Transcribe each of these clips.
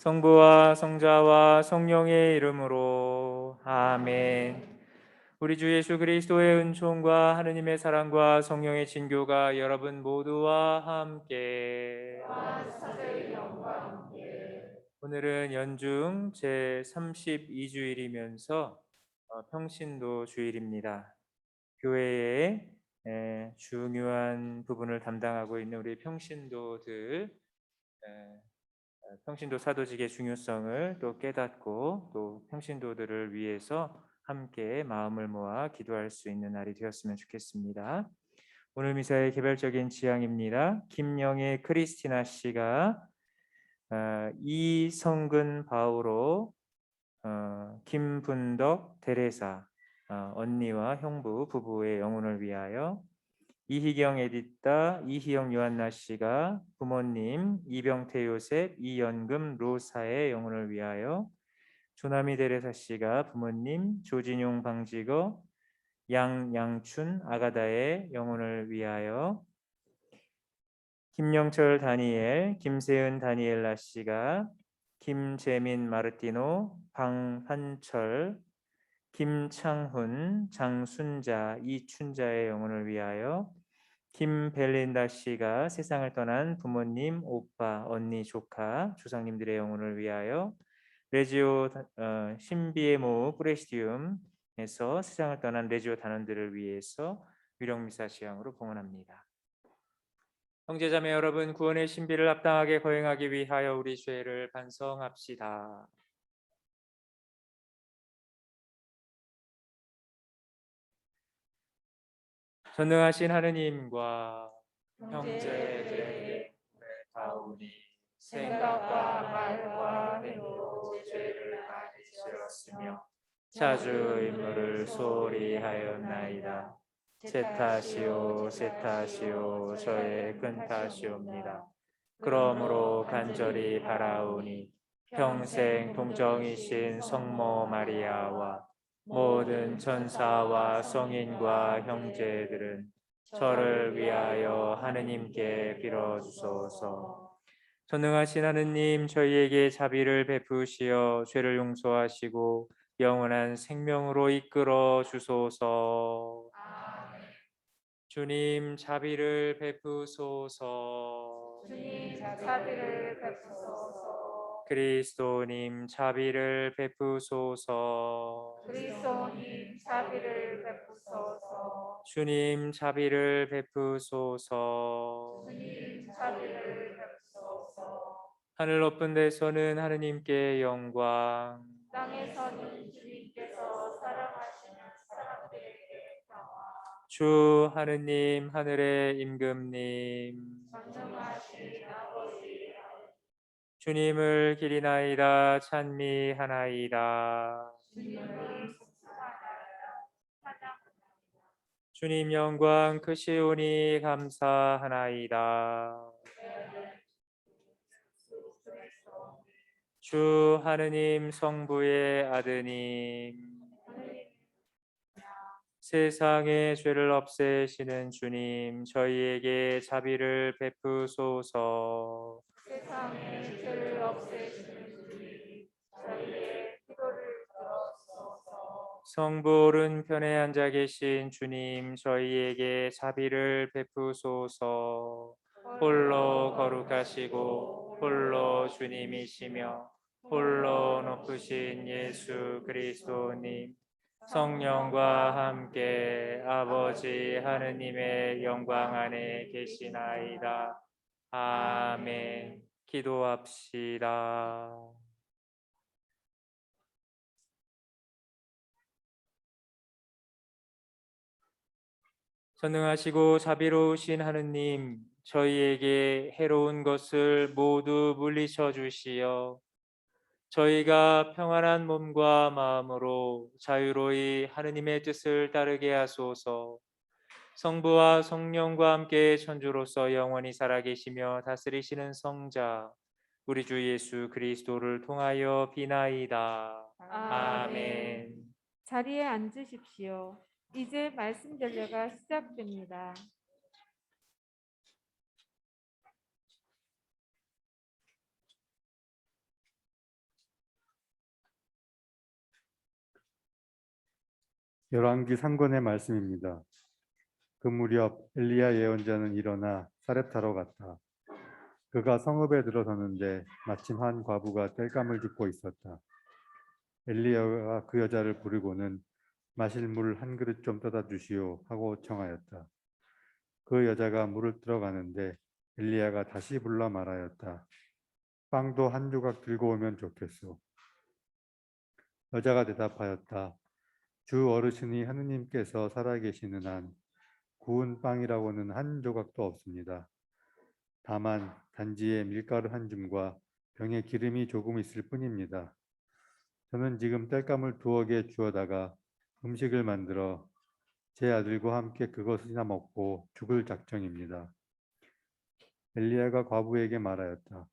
성부와 성자와 성령의 이름으로 아멘. 우리 주 예수 그리스도의 은총과 하느님의 사랑과 성령의 진교가 여러분 모두와 함께. 오늘은 연중 제 32주일이면서 평신도 주일입니다. 교회의 중요한 부분을 담당하고 있는 우리 평신도들, 평신도 사도직의 중요성을 또 깨닫고 또 평신도들을 위해서 함께 마음을 모아 기도할 수 있는 날이 되었으면 좋겠습니다. 오늘 미사의 개별적인 지향입니다. 김영애 크리스티나 씨가 이성근 바오로, 김분덕 테레사 언니와 형부 부부의 영혼을 위하여, 이희경 에디타, 이희영 요한나 씨가 부모님 이병태 요셉, 이연금 로사의 영혼을 위하여, 조남이 데레사 씨가 부모님 조진용 방직어, 양양춘 아가다의 영혼을 위하여, 김영철 다니엘, 김세은 다니엘라 씨가 김재민 마르티노, 방한철, 김창훈, 장순자, 이춘자의 영혼을 위하여, 김벨린다 씨가 세상을 떠난 부모님, 오빠, 언니, 조카, 조상님들의 영혼을 위하여, 레지오 신비의 모우 프레시디움에서 세상을 떠난 레지오 단원들을 위해서 위령미사 시향으로 봉헌합니다. 형제자매 여러분, 구원의 신비를 합당하게 거행하기 위하여 우리 죄를 반성합시다. 전능하신 하느님과 형제들에게 다오니 생각과 말과 행위로 죄를 많이 지었으며 자주 의무를 소홀히 하였나이다. 제 탓이요 제 탓이요 저의 큰 탓이옵니다. 그러므로 간절히 바라오니 평생 동정이신 성모 마리아와 모든 천사와 성인과 형제들은 저를 위하여 하느님께 빌어주소서. 전능하신 하느님, 저희에게 자비를 베푸시어 죄를 용서하시고 영원한 생명으로 이끌어 주소서. 주님, 자비를 베푸소서. 주님 자비를 베푸소서. 그리스도님, 자비를 베푸소서. 그리스도님 자비를 베푸소서. 주님, 자비를 베푸소서. 주님 자비를 베푸소서. 하늘 높은 데서는 하느님께 영광, 땅에서는 주님께서 사랑하시는 사람들에게 평화. 주 하느님, 하늘의 임금님, 전능하신 아버지 주님을 기리나이다 찬미하나이다. 주님을 숭상하나이다 찬양하나이다. 주님 영광 크시오니 감사하나이다. 주 하느님 성부의 아드님, 세상의 죄를 없애시는 주님, 저희에게 자비를 베푸소서. 세상의 죄를 없애시는 주님, 저희의 기도를 들어주소서. 성부 오른편에 앉아 계신 주님, 저희에게 자비를 베푸소서. 홀로 거룩하시고 홀로 주님이시며 홀로 높으신 예수 그리스도님, 성령과 함께 아버지 하느님의 영광 안에 계시나이다. 아멘. 기도합시다. 전능하시고 자비로우신 하느님, 저희에게 해로운 것을 모두 물리쳐 주시어 저희가 평안한 몸과 마음으로 자유로이 하느님의 뜻을 따르게 하소서. 성부와 성령과 함께 천주로서 영원히 살아계시며 다스리시는 성자 우리 주 예수 그리스도를 통하여 비나이다. 아멘. 자리에 앉으십시오. 이제 말씀 전례가 시작됩니다. 열왕기 3권의 말씀입니다. 그 무렵 엘리야 예언자는 일어나 사렙타로 갔다. 그가 성읍에 들어서는데 마침 한 과부가 땔감을 줍고 있었다. 엘리야가 그 여자를 부르고는 마실 물 한 그릇 좀 떠다 주시오 하고 청하였다. 그 여자가 물을 들어가는데 엘리야가 다시 불러 말하였다. 빵도 한 조각 들고 오면 좋겠소. 여자가 대답하였다. 주 어르신이 하느님께서 살아계시는 한 구운 빵이라고는 한 조각도 없습니다. 다만 단지에 밀가루 한 줌과 병에 기름이 조금 있을 뿐입니다. 저는 지금 땔감을 2억에 주어다가 음식을 만들어 제 아들과 함께 그것이나 먹고 죽을 작정입니다. 엘리야가 과부에게 말하였다.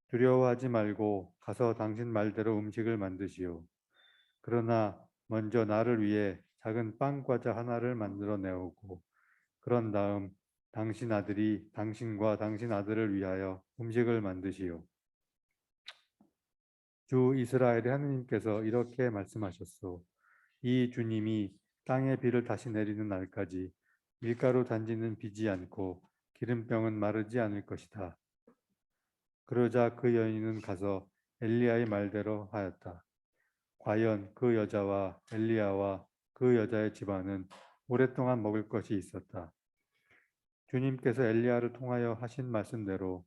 두려워하지 말고 가서 당신 말대로 음식을 만드시오. 그러나 먼저 나를 위해 작은 빵 과자 하나를 만들어 내오고 그런 다음 당신 아들이 당신과 당신 아들을 위하여 음식을 만드시오. 주 이스라엘의 하느님께서 이렇게 말씀하셨소. 이 주님이 땅에 비를 다시 내리는 날까지 밀가루 단지는 비지 않고 기름병은 마르지 않을 것이다. 그러자 그 여인은 가서 엘리야의 말대로 하였다. 과연 그 여자와 엘리야와 그 여자의 집안은 오랫동안 먹을 것이 있었다. 주님께서 엘리야를 통하여 하신 말씀대로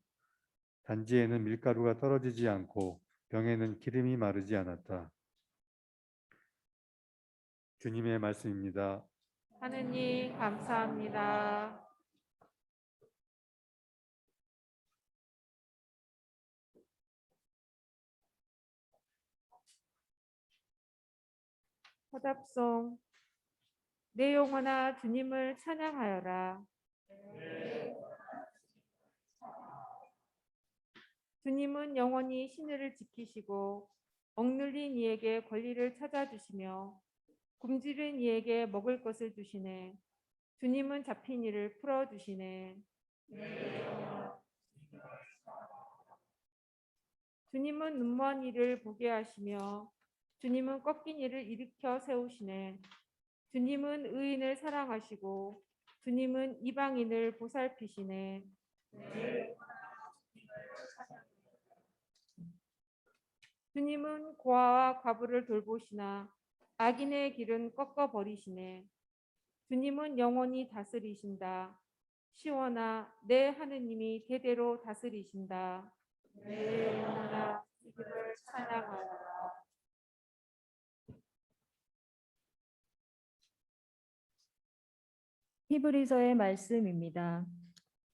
단지에는 밀가루가 떨어지지 않고 병에는 기름이 마르지 않았다. 주님의 말씀입니다. 하느님 감사합니다. 화답송. 내 영혼아 주님을 찬양하여라. 주님은 영원히 신을 지키시고 억눌린 이에게 권리를 찾아주시며 굶주린 이에게 먹을 것을 주시네. 주님은 잡힌 이를 풀어주시네. 주님은 눈먼 이를 보게 하시며 주님은 꺾인 이를 일으켜 세우시네. 주님은 의인을 사랑하시고 주님은 이방인을 보살피시네. 주님은 고아와 과부를 돌보시나 악인의 길은 꺾어 버리시네. 주님은 영원히 다스리신다. 시원아 내 하느님이 대대로 다스리신다. 내 영혼아 주님을 찬양하라. 히브리서의 말씀입니다.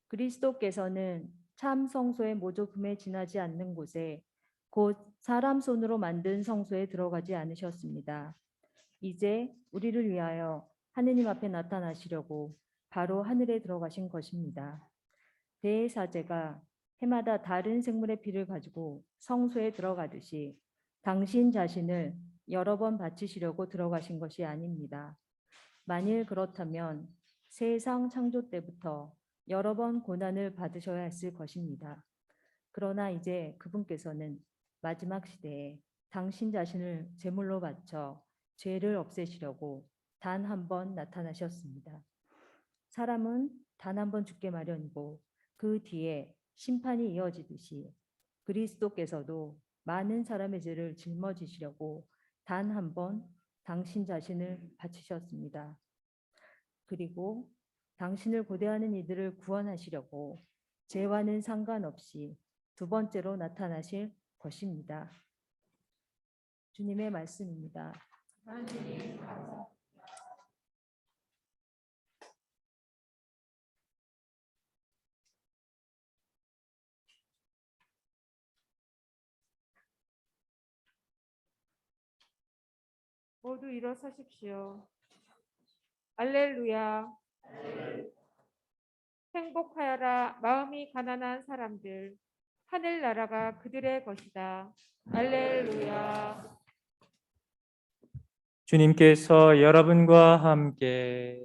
그리스도께서는 참 성소의 모조품에 지나지 않는 곳에 곧 사람 손으로 만든 성소에 들어가지 않으셨습니다. 이제 우리를 위하여 하느님 앞에 나타나시려고 바로 하늘에 들어가신 것입니다. 대사제가 해마다 다른 생물의 피를 가지고 성소에 들어가듯이 당신 자신을 여러 번 바치시려고 들어가신 것이 아닙니다. 만일 그렇다면 세상 창조 때부터 여러 번 고난을 받으셔야 했을 것입니다. 그러나 이제 그분께서는 마지막 시대에 당신 자신을 제물로 바쳐 죄를 없애시려고 단 한 번 나타나셨습니다. 사람은 단 한 번 죽게 마련이고 그 뒤에 심판이 이어지듯이 그리스도께서도 많은 사람의 죄를 짊어지시려고 단 한 번 당신 자신을 바치셨습니다. 그리고 당신을 고대하는 이들을 구원하시려고 죄와는 상관없이 2번째로 나타나실 것입니다. 주님의 말씀입니다. 하느님 감사합니다. 모두 일어서십시오. 알렐루야. 행복하여라 마음이 가난한 사람들. 하늘나라가 그들의 것이다. 알렐루야. 주님께서 여러분과 함께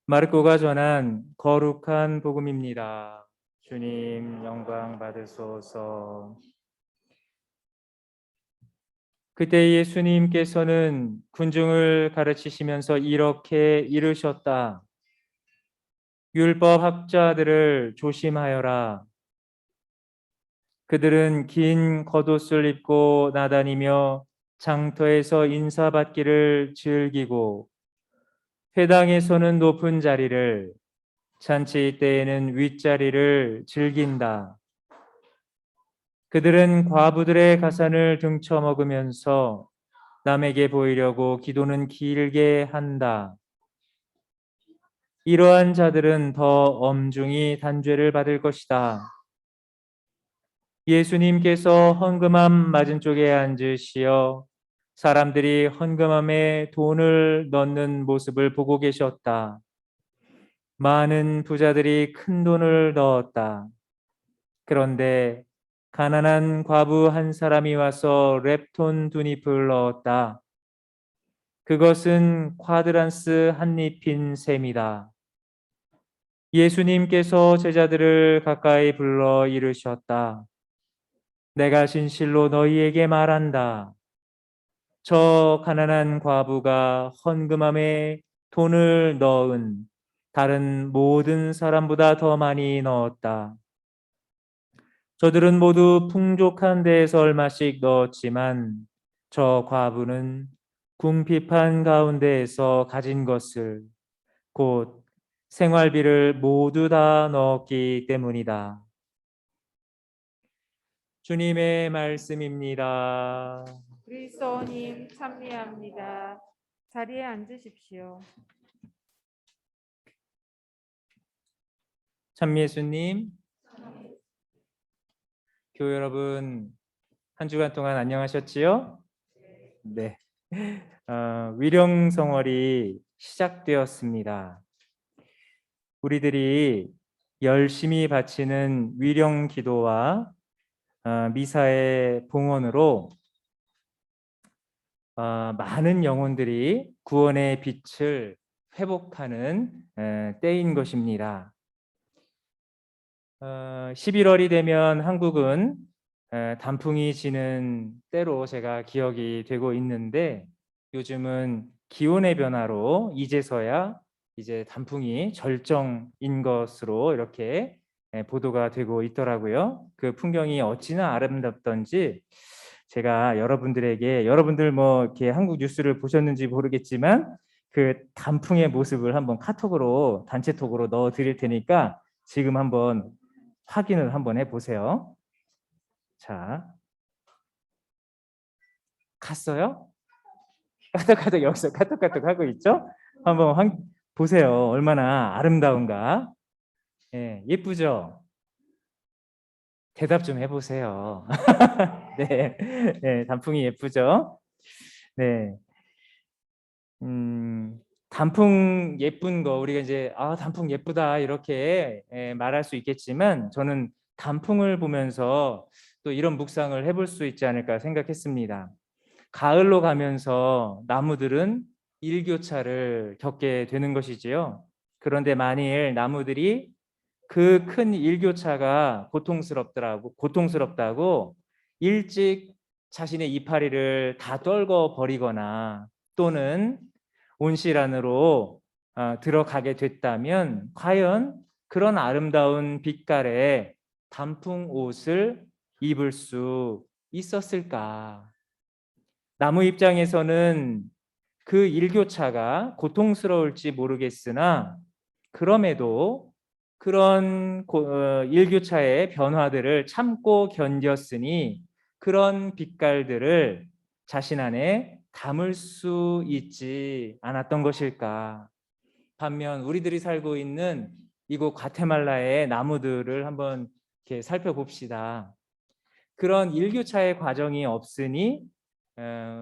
마르코가 전한 거룩한 복음입니다. 주님 영광 받으소서. 그때 예수님께서는 군중을 가르치시면서 이렇게 이르셨다. 율법 학자들을 조심하여라. 그들은 긴 겉옷을 입고 나다니며 장터에서 인사받기를 즐기고 회당에서는 높은 자리를, 잔치 때에는 윗자리를 즐긴다. 그들은 과부들의 가산을 등쳐먹으면서 남에게 보이려고 기도는 길게 한다. 이러한 자들은 더 엄중히 단죄를 받을 것이다. 예수님께서 헌금함 맞은쪽에 앉으시어 사람들이 헌금함에 돈을 넣는 모습을 보고 계셨다. 많은 부자들이 큰 돈을 넣었다. 그런데 가난한 과부 한 사람이 와서 랩톤 두 잎을 넣었다. 그것은 쿼드란스 한 잎인 셈이다. 예수님께서 제자들을 가까이 불러 이르셨다. 내가 진실로 너희에게 말한다. 저 가난한 과부가 헌금함에 돈을 넣은 다른 모든 사람보다 더 많이 넣었다. 저들은 모두 풍족한 데에서 얼마씩 넣었지만 저 과부는 궁핍한 가운데에서 가진 것을, 곧 생활비를 모두 다 넣었기 때문이다. 주님의 말씀입니다. 그리스도님 참미합니다. 자리에 앉으십시오. 참미예수님, 교회 여러분, 한 주간 동안 안녕하셨지요? 네. 위령성월이 시작되었습니다. 우리들이 열심히 바치는 위령 기도와 미사의 봉헌으로 많은 영혼들이 구원의 빛을 회복하는 때인 것입니다. 11월이 되면 한국은 단풍이 지는 때로 제가 기억이 되고 있는데 요즘은 기온의 변화로 이제서야 이제 단풍이 절정인 것으로 이렇게 보도가 되고 있더라고요. 그 풍경이 어찌나 아름답던지 제가 여러분들 뭐 이렇게 한국 뉴스를 보셨는지 모르겠지만 그 단풍의 모습을 한번 카톡으로 단체톡으로 넣어 드릴 테니까 지금 한번 확인을 한번 해보세요. 자, 갔어요? 까덕까덕 여기서 까똑까똑 하고 있죠? 한번 보세요. 얼마나 아름다운가? 예, 예쁘죠? 대답 좀 해보세요. 네, 네, 단풍이 예쁘죠? 네, 단풍 예쁜 거 우리가 이제 단풍 예쁘다 이렇게 말할 수 있겠지만 저는 단풍을 보면서 또 이런 묵상을 해볼 수 있지 않을까 생각했습니다. 가을로 가면서 나무들은 일교차를 겪게 되는 것이지요. 그런데 만일 나무들이 그 큰 일교차가 고통스럽다고 일찍 자신의 이파리를 다 떨궈 버리거나 또는 온실 안으로 들어가게 됐다면 과연 그런 아름다운 빛깔의 단풍 옷을 입을 수 있었을까? 나무 입장에서는 그 일교차가 고통스러울지 모르겠으나 그럼에도 그런 일교차의 변화들을 참고 견뎠으니 그런 빛깔들을 자신 안에 담을 수 있지 않았던 것일까? 반면 우리들이 살고 있는 이곳 과테말라의 나무들을 한번 이렇게 살펴봅시다. 그런 일교차의 과정이 없으니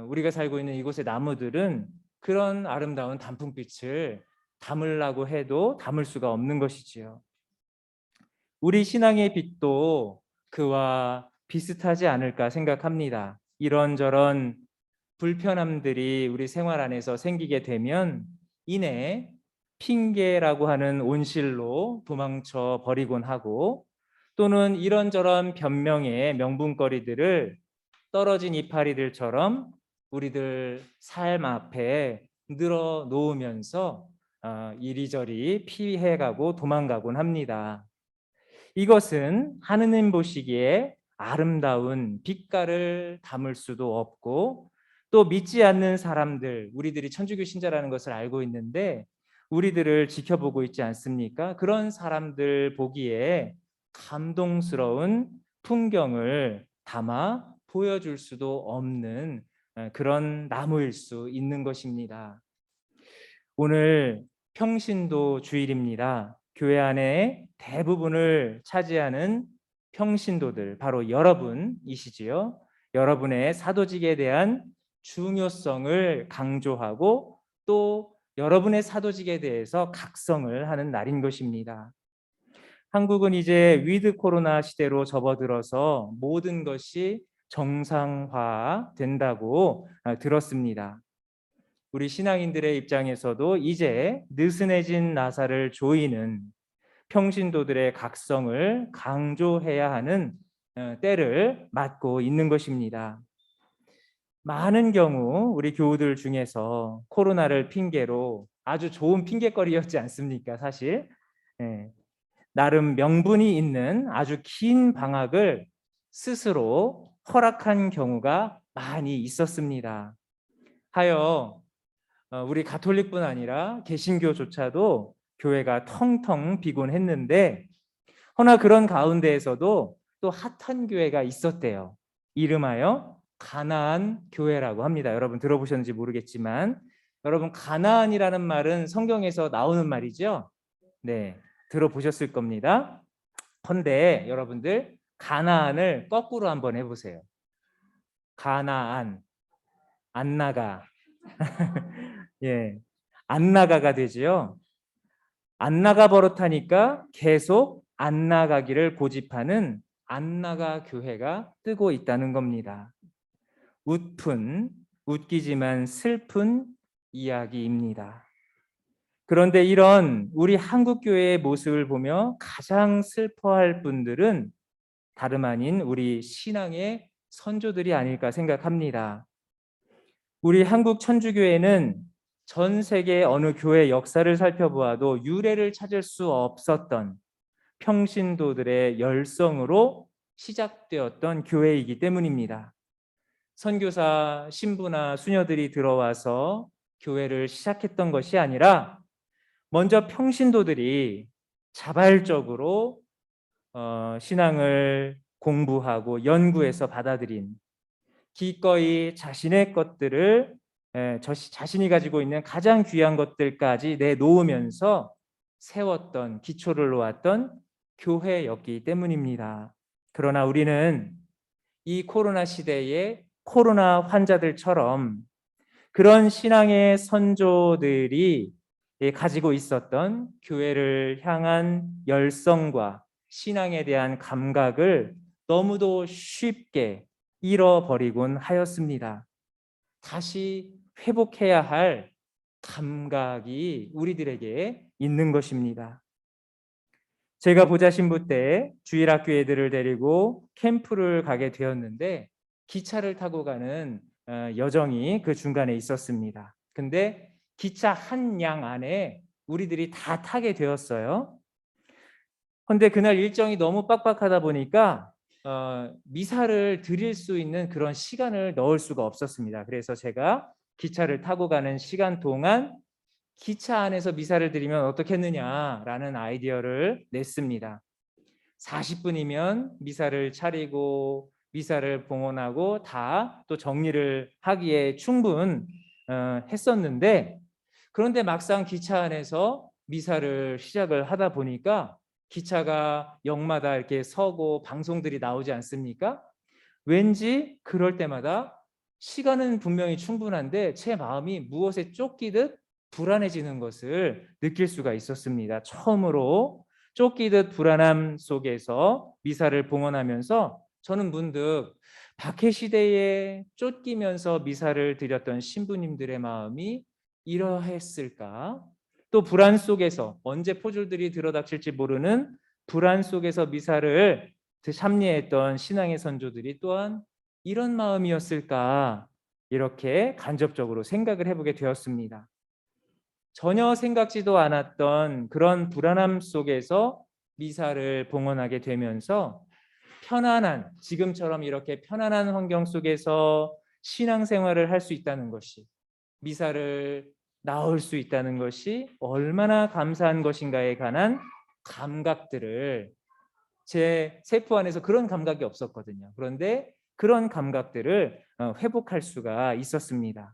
우리가 살고 있는 이곳의 나무들은 그런 아름다운 단풍빛을 담으려고 해도 담을 수가 없는 것이지요. 우리 신앙의 빛도 그와 비슷하지 않을까 생각합니다. 이런저런 불편함들이 우리 생활 안에서 생기게 되면 이내 핑계라고 하는 온실로 도망쳐 버리곤 하고 또는 이런저런 변명의 명분거리들을 떨어진 이파리들처럼 우리들 삶 앞에 늘어 놓으면서 이리저리 피해가고 도망가곤 합니다. 이것은 하느님 보시기에 아름다운 빛깔을 담을 수도 없고, 또 믿지 않는 사람들, 우리들이 천주교 신자라는 것을 알고 있는데 우리들을 지켜보고 있지 않습니까? 그런 사람들 보기에 감동스러운 풍경을 담아 보여줄 수도 없는 그런 나무일 수 있는 것입니다. 오늘 평신도 주일입니다. 교회 안에 대부분을 차지하는 평신도들, 바로 여러분이시지요. 여러분의 사도직에 대한 중요성을 강조하고 또 여러분의 사도직에 대해서 각성을 하는 날인 것입니다. 한국은 이제 위드 코로나 시대로 접어들어서 모든 것이 정상화 된다고 들었습니다. 우리 신앙인들의 입장에서도 이제 느슨해진 나사를 조이는 평신도들의 각성을 강조해야 하는 때를 맞고 있는 것입니다. 많은 경우 우리 교우들 중에서 코로나를 핑계로, 아주 좋은 핑계거리였지 않습니까? 사실 나름 명분이 있는 아주 긴 방학을 스스로 허락한 경우가 많이 있었습니다. 하여 우리 가톨릭뿐 아니라 개신교조차도 교회가 텅텅 비곤 했는데, 허나 그런 가운데에서도 또 핫한 교회가 있었대요. 이름하여 가나안 교회라고 합니다. 여러분 들어보셨는지 모르겠지만, 여러분 가나안이라는 말은 성경에서 나오는 말이죠. 네, 들어보셨을 겁니다. 헌데 여러분들 가나안을 거꾸로 한번 해보세요. 가나안, 안 나가. 예, 안 나가가 되지요. 안 나가 버릇하니까 계속 안 나가기를 고집하는 안 나가 교회가 뜨고 있다는 겁니다. 웃기지만 슬픈 이야기입니다. 그런데 이런 우리 한국 교회의 모습을 보며 가장 슬퍼할 분들은 다름 아닌 우리 신앙의 선조들이 아닐까 생각합니다. 우리 한국 천주교회는 전 세계 어느 교회 역사를 살펴보아도 유례를 찾을 수 없었던 평신도들의 열성으로 시작되었던 교회이기 때문입니다. 선교사 신부나 수녀들이 들어와서 교회를 시작했던 것이 아니라 먼저 평신도들이 자발적으로 신앙을 공부하고 연구해서 받아들인, 기꺼이 자신의 것들을 자신이 가지고 있는 가장 귀한 것들까지 내놓으면서 세웠던, 기초를 놓았던 교회였기 때문입니다. 그러나 우리는 이 코로나 시대에 코로나 환자들처럼 그런 신앙의 선조들이 가지고 있었던 교회를 향한 열성과 신앙에 대한 감각을 너무도 쉽게 잃어버리곤 하였습니다. 다시 회복해야 할 감각이 우리들에게 있는 것입니다. 제가 보좌신부 때 주일학교 애들을 데리고 캠프를 가게 되었는데 기차를 타고 가는 여정이 그 중간에 있었습니다. 근데 기차 한 양 안에 우리들이 다 타게 되었어요. 그런데 그날 일정이 너무 빡빡하다 보니까 미사를 드릴 수 있는 그런 시간을 넣을 수가 없었습니다. 그래서 제가 기차를 타고 가는 시간 동안 기차 안에서 미사를 드리면 어떻겠느냐라는 아이디어를 냈습니다. 40분이면 미사를 차리고 미사를 봉헌하고 다 또 정리를 하기에 충분했었는데, 그런데 막상 기차 안에서 미사를 시작을 하다 보니까 기차가 역마다 이렇게 서고 방송들이 나오지 않습니까? 왠지 그럴 때마다 시간은 분명히 충분한데 제 마음이 무엇에 쫓기듯 불안해지는 것을 느낄 수가 있었습니다. 처음으로 쫓기듯 불안함 속에서 미사를 봉헌하면서 저는 문득 박해 시대에 쫓기면서 미사를 드렸던 신부님들의 마음이 이러했을까? 또 불안 속에서 언제 포졸들이 들어닥칠지 모르는 불안 속에서 미사를 참여했던 신앙의 선조들이 또한 이런 마음이었을까 이렇게 간접적으로 생각을 해보게 되었습니다. 전혀 생각지도 않았던 그런 불안함 속에서 미사를 봉헌하게 되면서 편안한, 지금처럼 이렇게 편안한 환경 속에서 신앙생활을 할 수 있다는 것이, 미사를 나올 수 있다는 것이 얼마나 감사한 것인가에 관한 감각들을, 제 세포 안에서 그런 감각이 없었거든요. 그런데 그런 감각들을 회복할 수가 있었습니다.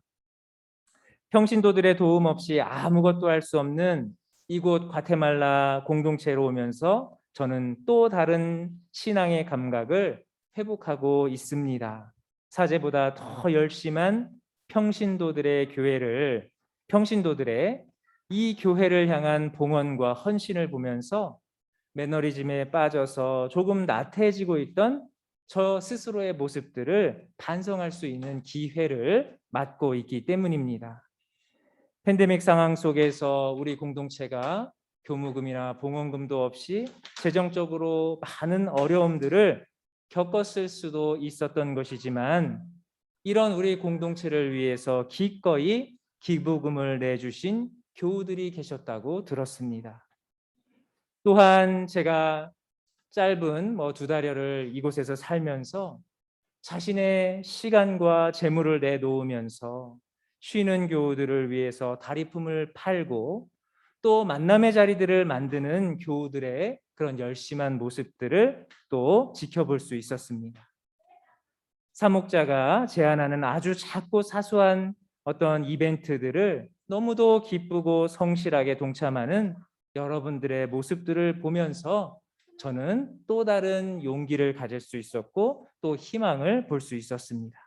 평신도들의 도움 없이 아무것도 할 수 없는 이곳 과테말라 공동체로 오면서 저는 또 다른 신앙의 감각을 회복하고 있습니다. 사제보다 더 열심한 평신도들의 이 교회를 향한 봉헌과 헌신을 보면서 매너리즘에 빠져서 조금 나태해지고 있던 저 스스로의 모습들을 반성할 수 있는 기회를 맞고 있기 때문입니다. 팬데믹 상황 속에서 우리 공동체가 교무금이나 봉헌금도 없이 재정적으로 많은 어려움들을 겪었을 수도 있었던 것이지만, 이런 우리 공동체를 위해서 기꺼이 기부금을 내주신 교우들이 계셨다고 들었습니다. 또한 제가 짧은 2달여를 이곳에서 살면서 자신의 시간과 재물을 내놓으면서 쉬는 교우들을 위해서 다리품을 팔고 또 만남의 자리들을 만드는 교우들의 그런 열심한 모습들을 또 지켜볼 수 있었습니다. 사목자가 제안하는 아주 작고 사소한 어떤 이벤트들을 너무도 기쁘고 성실하게 동참하는 여러분들의 모습들을 보면서 저는 또 다른 용기를 가질 수 있었고 또 희망을 볼 수 있었습니다.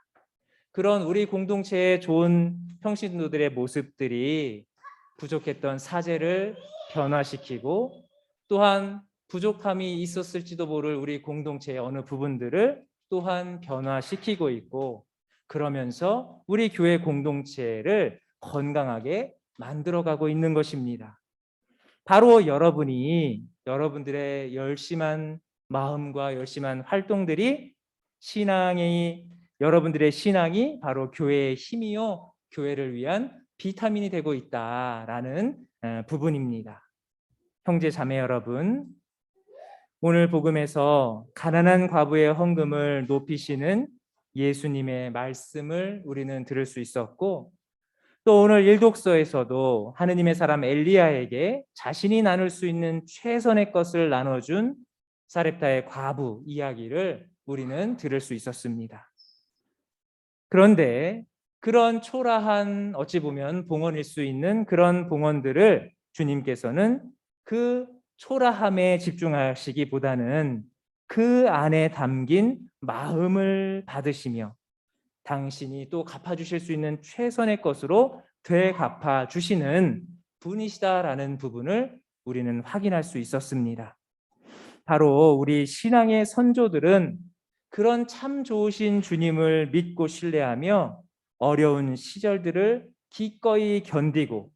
그런 우리 공동체의 좋은 평신도들의 모습들이 부족했던 사제를 변화시키고, 또한 부족함이 있었을지도 모를 우리 공동체의 어느 부분들을 또한 변화시키고 있고, 그러면서 우리 교회 공동체를 건강하게 만들어가고 있는 것입니다. 바로 여러분들의 열심한 마음과 열심한 활동들이 여러분들의 신앙이 바로 교회의 힘이요, 교회를 위한 비타민이 되고 있다라는 부분입니다. 형제 자매 여러분, 오늘 복음에서 가난한 과부의 헌금을 높이시는 예수님의 말씀을 우리는 들을 수 있었고, 또 오늘 일독서에서도 하느님의 사람 엘리야에게 자신이 나눌 수 있는 최선의 것을 나눠준 사렙타의 과부 이야기를 우리는 들을 수 있었습니다. 그런데 그런 초라한, 어찌 보면 봉헌일 수 있는 그런 봉헌들을 주님께서는 그 초라함에 집중하시기보다는 그 안에 담긴 마음을 받으시며 당신이 또 갚아주실 수 있는 최선의 것으로 되갚아 주시는 분이시다라는 부분을 우리는 확인할 수 있었습니다. 바로 우리 신앙의 선조들은 그런 참 좋으신 주님을 믿고 신뢰하며 어려운 시절들을 기꺼이 견디고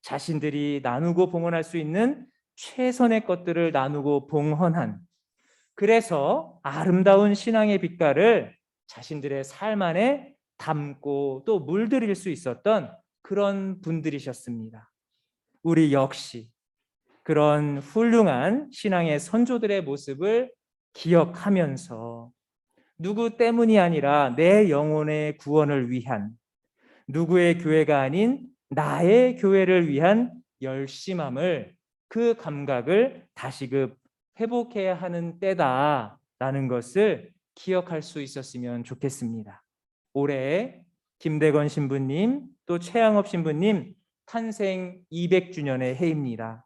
자신들이 나누고 봉헌할 수 있는 최선의 것들을 나누고 봉헌한, 그래서 아름다운 신앙의 빛깔을 자신들의 삶 안에 담고 또 물들일 수 있었던 그런 분들이셨습니다. 우리 역시 그런 훌륭한 신앙의 선조들의 모습을 기억하면서 누구 때문이 아니라 내 영혼의 구원을 위한, 누구의 교회가 아닌 나의 교회를 위한 열심함을, 그 감각을 다시금 회복해야 하는 때다라는 것을 기억할 수 있었으면 좋겠습니다. 올해 김대건 신부님 또 최양업 신부님 탄생 200주년의 해입니다.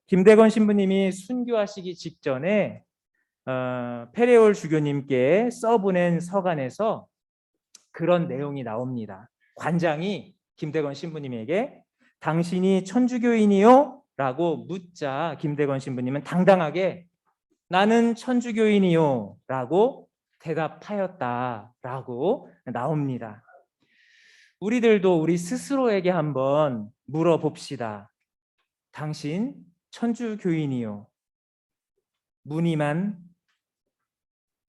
김대건 신부님이 순교하시기 직전에 페레올 주교님께 써보낸 서간에서 그런 내용이 나옵니다. 관장이 김대건 신부님에게 당신이 천주교인이요? 라고 묻자 김대건 신부님은 당당하게 나는 천주교인이요 라고 대답하였다라고 나옵니다. 우리들도 우리 스스로에게 한번 물어봅시다. 당신 천주교인이요? 무늬만,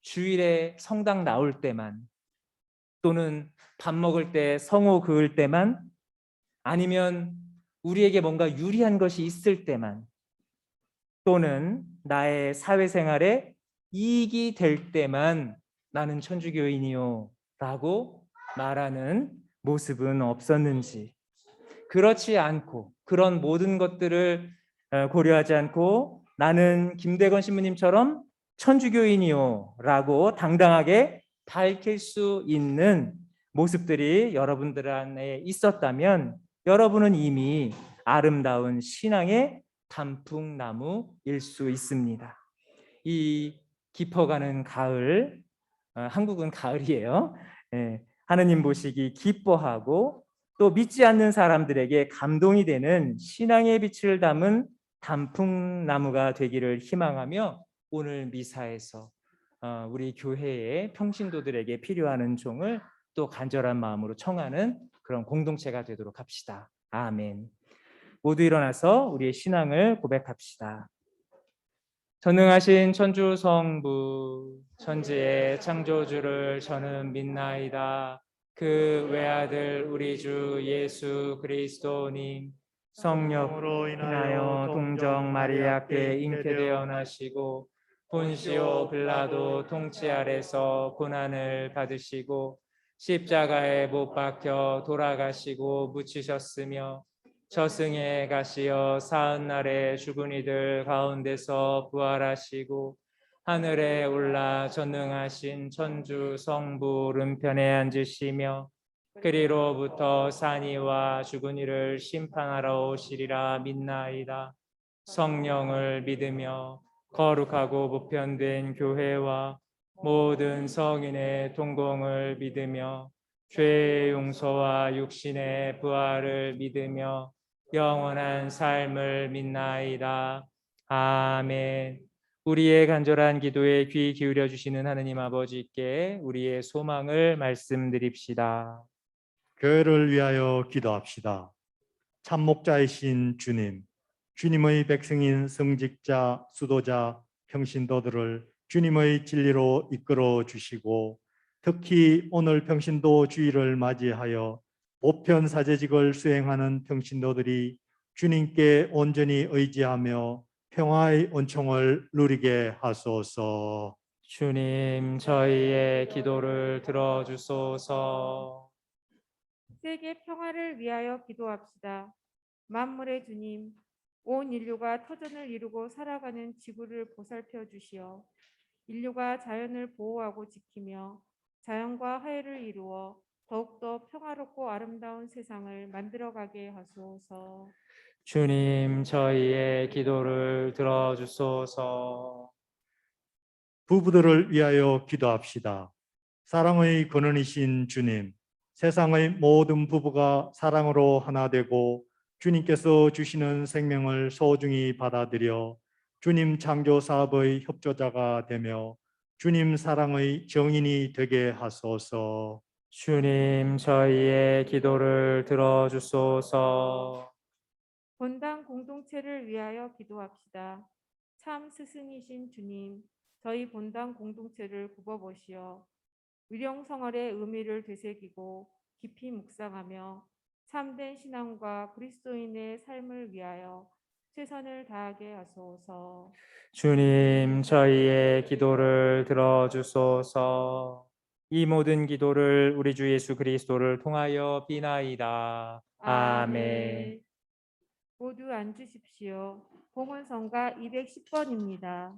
주일에 성당 나올 때만, 또는 밥 먹을 때 성호 그을 때만, 아니면 우리에게 뭔가 유리한 것이 있을 때만, 또는 나의 사회생활에 이익이 될 때만 나는 천주교인이요 라고 말하는 모습은 없었는지, 그렇지 않고 그런 모든 것들을 고려하지 않고 나는 김대건 신부님처럼 천주교인이요 라고 당당하게 밝힐 수 있는 모습들이 여러분들 안에 있었다면 여러분은 이미 아름다운 신앙의 단풍나무일 수 있습니다. 이 깊어가는 가을, 한국은 가을이에요. 예, 하느님 보시기 기뻐하고 또 믿지 않는 사람들에게 감동이 되는 신앙의 빛을 담은 단풍나무가 되기를 희망하며, 오늘 미사에서 우리 교회의 평신도들에게 필요한 은총을 또 간절한 마음으로 청하는 그런 공동체가 되도록 합시다. 아멘. 모두 일어나서 우리의 신앙을 고백합시다. 전능하신 천주 성부 천지의 창조주를 저는 믿나이다. 그 외아들 우리 주 예수 그리스도님 성령으로 인하여 동정 마리아께 잉태되어 나시고 본시오 빌라도 통치 아래서 고난을 받으시고 십자가에 못 박혀 돌아가시고 묻히셨으며 저승에 가시어 사흔날에 죽은 이들 가운데서 부활하시고 하늘에 올라 전능하신 천주 성부 오른편에 앉으시며 그리로부터 산이와 죽은 이를 심판하러 오시리라 믿나이다. 성령을 믿으며 거룩하고 보편된 교회와 모든 성인의 동공을 믿으며 죄의 용서와 육신의 부활을 믿으며 영원한 삶을 믿나이다. 아멘. 우리의 간절한 기도에 귀 기울여 주시는 하느님 아버지께 우리의 소망을 말씀드립시다. 교회를 위하여 기도합시다. 참목자이신 주님, 주님의 백성인 성직자, 수도자, 평신도들을 주님의 진리로 이끌어 주시고 특히 오늘 평신도 주일을 맞이하여 보편 사제직을 수행하는 평신도들이 주님께 온전히 의지하며 평화의 은총을 누리게 하소서. 주님, 저희의 기도를 들어주소서. 세계 평화를 위하여 기도합시다. 만물의 주님, 온 인류가 터전을 이루고 살아가는 지구를 보살펴 주시어 인류가 자연을 보호하고 지키며 자연과 화해를 이루어 더욱더 평화롭고 아름다운 세상을 만들어가게 하소서. 주님, 저희의 기도를 들어주소서. 부부들을 위하여 기도합시다. 사랑의 근원이신 주님, 세상의 모든 부부가 사랑으로 하나 되고 주님께서 주시는 생명을 소중히 받아들여 주님 창조 사업의 협조자가 되며 주님 사랑의 정인이 되게 하소서. 주님, 저희의 기도를 들어주소서. 본당 공동체를 위하여 기도합시다. 참 스승이신 주님, 저희 본당 공동체를 굽어보시어 위령성월의 의미를 되새기고 깊이 묵상하며 참된 신앙과 그리스도인의 삶을 위하여 최선을 다하게 하소서. 주님, 저희의 기도를 들어주소서. 이 모든 기도를 우리 주 예수 그리스도를 통하여 비나이다. 아멘. 모두 앉으십시오. 봉헌성가 210번입니다.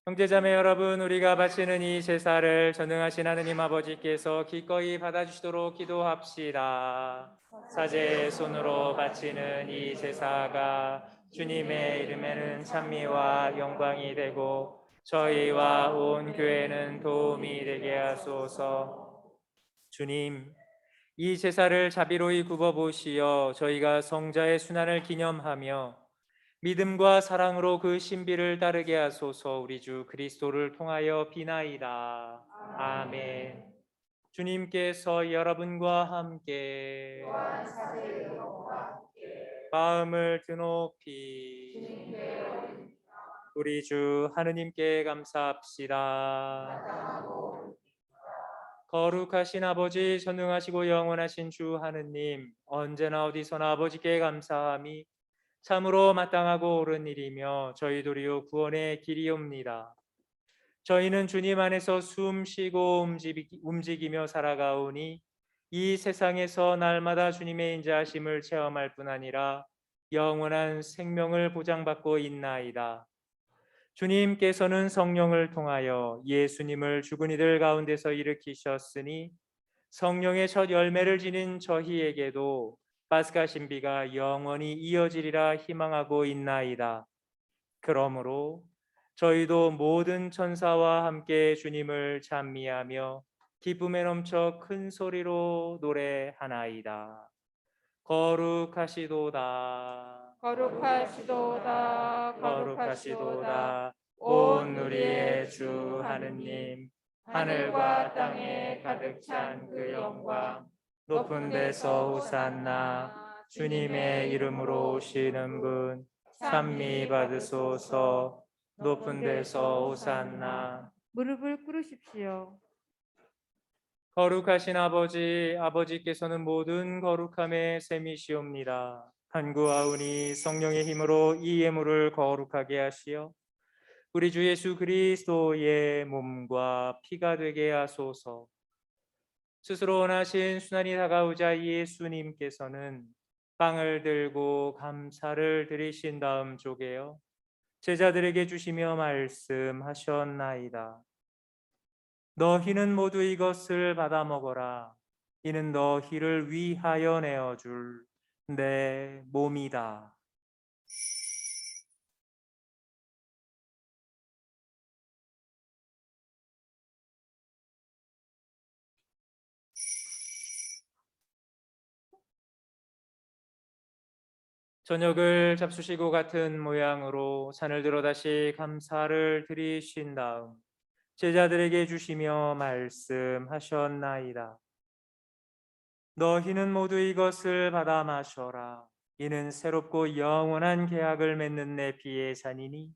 형제자매 여러분, 우리가 바치는 이 제사를 전능하신 하느님 아버지께서 기꺼이 받아주시도록 기도합시다. 사제의 손으로 바치는 이 제사가 주님의 이름에는 찬미와 영광이 되고 저희와 온 교회는 도움이 되게 하소서. 주님, 이 제사를 자비로이 굽어 보시어 저희가 성자의 순환을 기념하며 믿음과 사랑으로 그 신비를 따르게 하소서. 우리 주 그리스도를 통하여 비나이다. 아멘. 주님께서 여러분과 함께 마음을 드높이 우리 주 하느님께 감사합시다. 거룩하신 아버지, 전능하시고 영원하신 주 하느님, 언제나 어디서나 아버지께 감사함이 참으로 마땅하고 옳은 일이며 저희 도리어 구원의 길이옵니다. 저희는 주님 안에서 숨쉬고 움직이며 살아가오니 이 세상에서 날마다 주님의 인자하심을 체험할 뿐 아니라 영원한 생명을 보장받고 있나이다. 주님께서는 성령을 통하여 예수님을 죽은 이들 가운데서 일으키셨으니 성령의 첫 열매를 지닌 저희에게도 파스카 신비가 영원히 이어지리라 희망하고 있나이다. 그러므로 저희도 모든 천사와 함께 주님을 찬미하며 기쁨에 넘쳐 큰 소리로 노래하나이다. 거룩하시도다. 거룩하시도다. 거룩하시도다. 온 우리의 주 하느님, 하늘과 땅에 가득 찬 그 영광, 높은 데서 호산나. 주님의 이름으로 오시는 분 찬미 받으소서. 높은 데서 호산나. 무릎을 꿇으십시오. 거룩하신 아버지, 아버지께서는 모든 거룩함의 셈이시옵니다. 간구하오니 성령의 힘으로 이 예물을 거룩하게 하시어 우리 주 예수 그리스도의 몸과 피가 되게 하소서. 스스로 원하신 순환이 다가오자 예수님께서는 빵을 들고 감사를 드리신 다음 쪼개어 제자들에게 주시며 말씀하셨나이다. 너희는 모두 이것을 받아 먹어라. 이는 너희를 위하여 내어줄 내 몸이다. 저녁을 잡수시고 같은 모양으로 잔을 들어 다시 감사를 드리신 다음 제자들에게 주시며 말씀하셨나이다. 너희는 모두 이것을 받아 마셔라. 이는 새롭고 영원한 계약을 맺는 내 피의 잔이니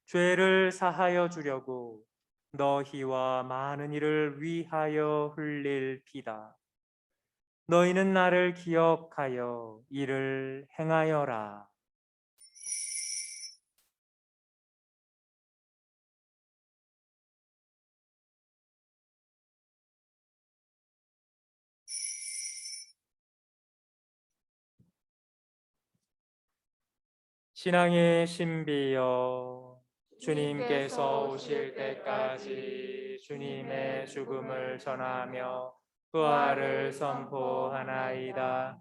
죄를 사하여 주려고 너희와 많은 이를 위하여 흘릴 피다. 너희는 나를 기억하여 이를 행하여라. 신앙의 신비여, 주님께서 오실 때까지 주님의 죽음을 전하며 부활을 선포하나이다.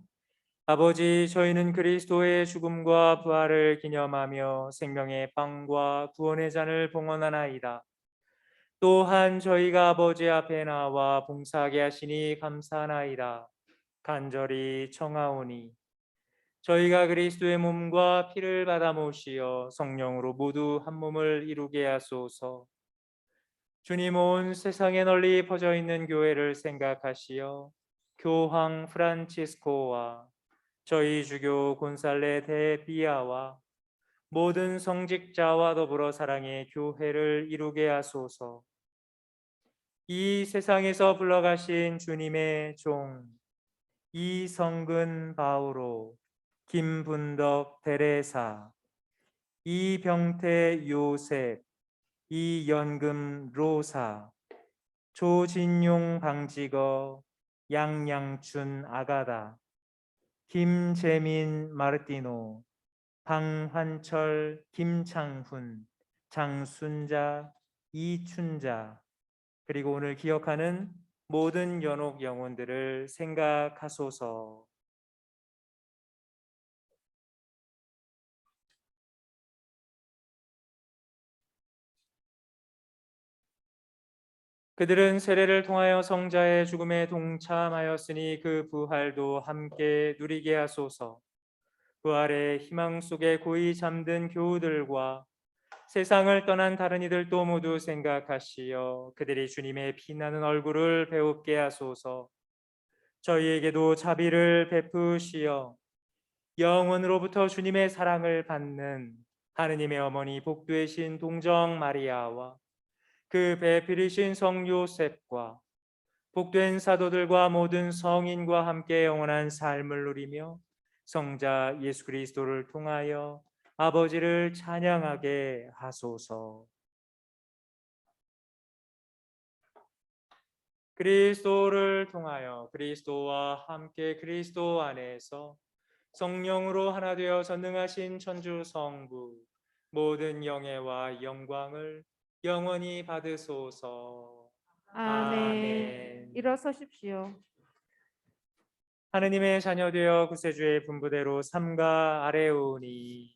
아버지, 저희는 그리스도의 죽음과 부활을 기념하며 생명의 빵과 구원의 잔을 봉헌하나이다. 또한 저희가 아버지 앞에 나와 봉사하게 하시니 감사하나이다. 간절히 청하오니 저희가 그리스도의 몸과 피를 받아 모시어 성령으로 모두 한 몸을 이루게 하소서. 주님, 온 세상에 널리 퍼져 있는 교회를 생각하시어 교황 프란치스코와 저희 주교 곤살레 데 비아와 모든 성직자와 더불어 사랑의 교회를 이루게 하소서. 이 세상에서 불러가신 주님의 종 이성근 바오로, 김분덕 데레사, 이병태 요셉, 이연금 로사, 조진용 방직어, 양양춘 아가다, 김재민 마르티노, 방환철 김창훈, 장순자, 이춘자, 그리고 오늘 기억하는 모든 연옥 영혼들을 생각하소서. 그들은 세례를 통하여 성자의 죽음에 동참하였으니 그 부활도 함께 누리게 하소서. 부활의 희망 속에 고이 잠든 교우들과 세상을 떠난 다른 이들도 모두 생각하시어 그들이 주님의 빛나는 얼굴을 배웁게 하소서. 저희에게도 자비를 베푸시어 영원으로부터 주님의 사랑을 받는 하느님의 어머니 복되신 동정 마리아와 그 배필이신 성 요셉과 복된 사도들과 모든 성인과 함께 영원한 삶을 누리며 성자 예수 그리스도를 통하여 아버지를 찬양하게 하소서. 그리스도를 통하여 그리스도와 함께 그리스도 안에서 성령으로 하나 되어 전능하신 천주 성부 모든 영예와 영광을 영원히 받으소서. 아멘. 일어서십시오. 하느님의 자녀 되어 구세주의 분부대로 삼가 아뢰오니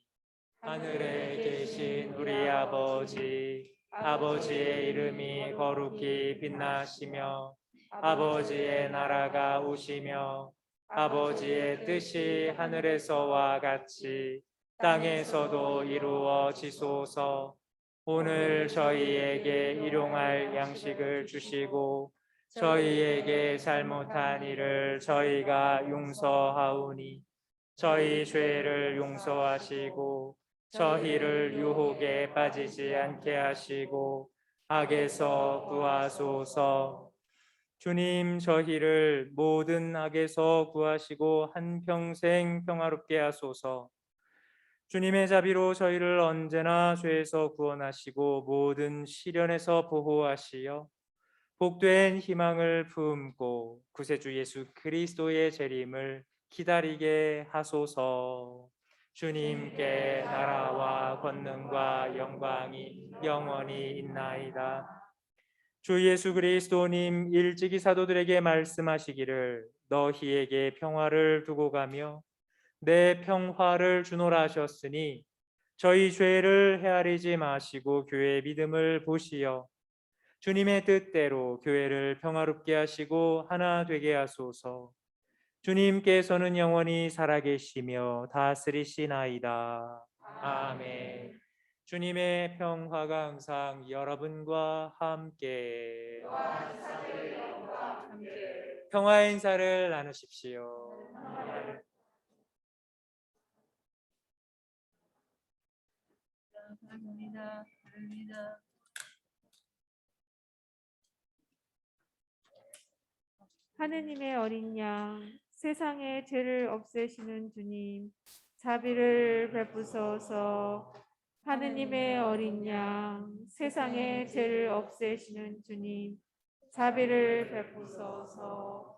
하늘에 계신 우리 아버지, 아버지의 이름이 거룩히 빛나시며 아버지의 나라가 오시며 아버지의 뜻이 하늘에서와 같이 땅에서도 이루어지소서. 오늘 저희에게 일용할 양식을 주시고 저희에게 잘못한 일을 저희가 용서하오니 저희 죄를 용서하시고 저희를 유혹에 빠지지 않게 하시고 악에서 구하소서. 주님, 저희를 모든 악에서 구하시고 한평생 평화롭게 하소서. 주님의 자비로 저희를 언제나 죄에서 구원하시고 모든 시련에서 보호하시어 복된 희망을 품고 구세주 예수 그리스도의 재림을 기다리게 하소서. 주님께 나라와 권능과 영광이 영원히 있나이다. 주 예수 그리스도님 일찍이 사도들에게 말씀하시기를 너희에게 평화를 두고 가며 내 평화를 주노라 하셨으니 저희 죄를 헤아리지 마시고 교회의 믿음을 보시어 주님의 뜻대로 교회를 평화롭게 하시고 하나 되게 하소서. 주님께서는 영원히 살아계시며 다스리시나이다. 아멘. 주님의 평화가 항상 여러분과 함께 평화의 인사를 나누십시오. 하느님의 어린 양, 세상의 죄를 없애시는 주님, 자비를 베푸소서. 하느님의 어린 양, 세상의 죄를 없애시는 주님, 자비를 베푸소서.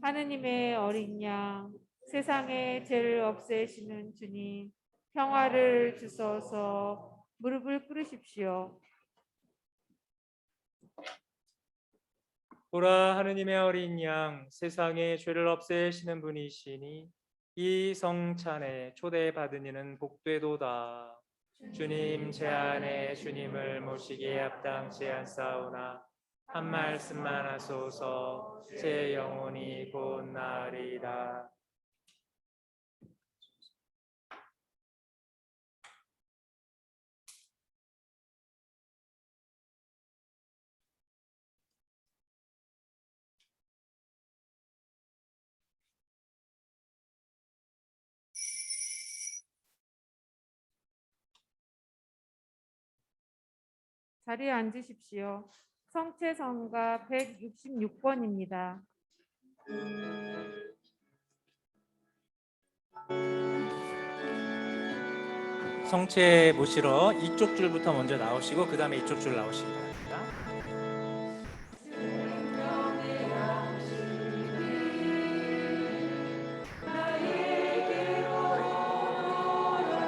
하느님의 어린 양, 세상의 죄를 없애시는 주님, 평화를 주소서. 무릎을 꿇으십시오. 보라, 하느님의 어린 양, 세상의 죄를 없애시는 분이시니 이 성찬에 초대받은 이는 복되도다. 주님, 제 안에 주님을 모시기에 합당치 않사오나 한 말씀만 하소서. 제 영혼이 곧 나으리이다. 자리에 앉으십시오. 성채성가 166번입니다. 성체 모시러 이쪽 줄부터 먼저 나오시고 그 다음에 이쪽 줄 나오시기 바랍니다. 나에게로 오라.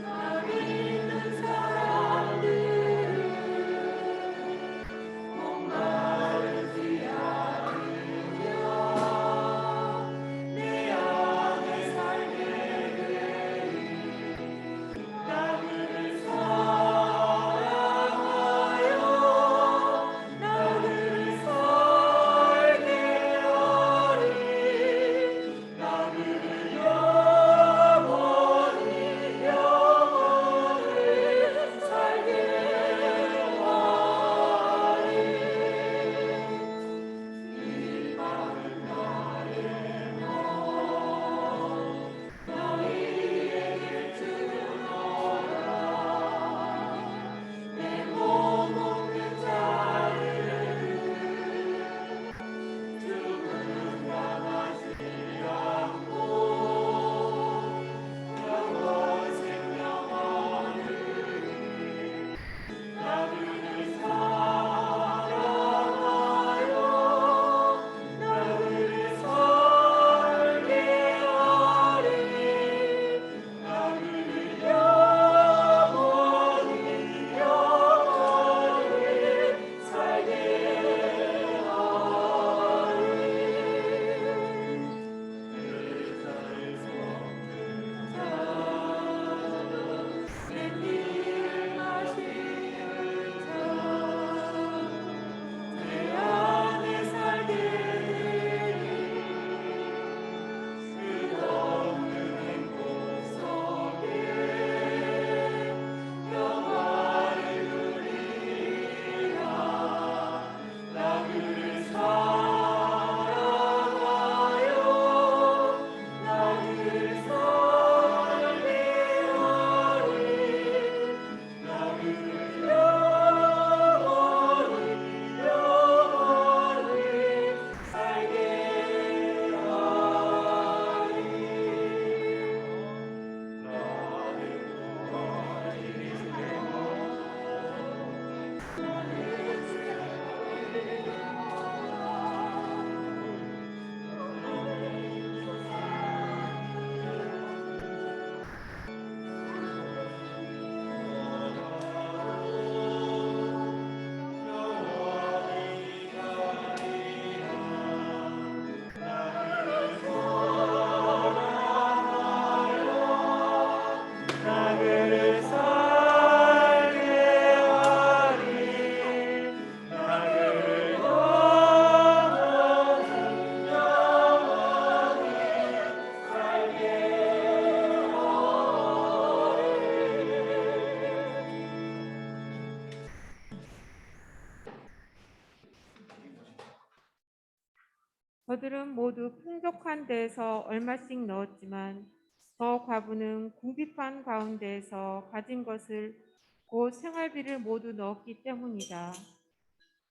나 믿는 나그를 살게 하리 나그를 영원히 영원히 살게 저들은 모두 풍족한 데에서 얼마씩 넣었지만 저 과부는 궁핍한 가운데에서 가진 것을 곧 생활비를 모두 넣었기 때문이다.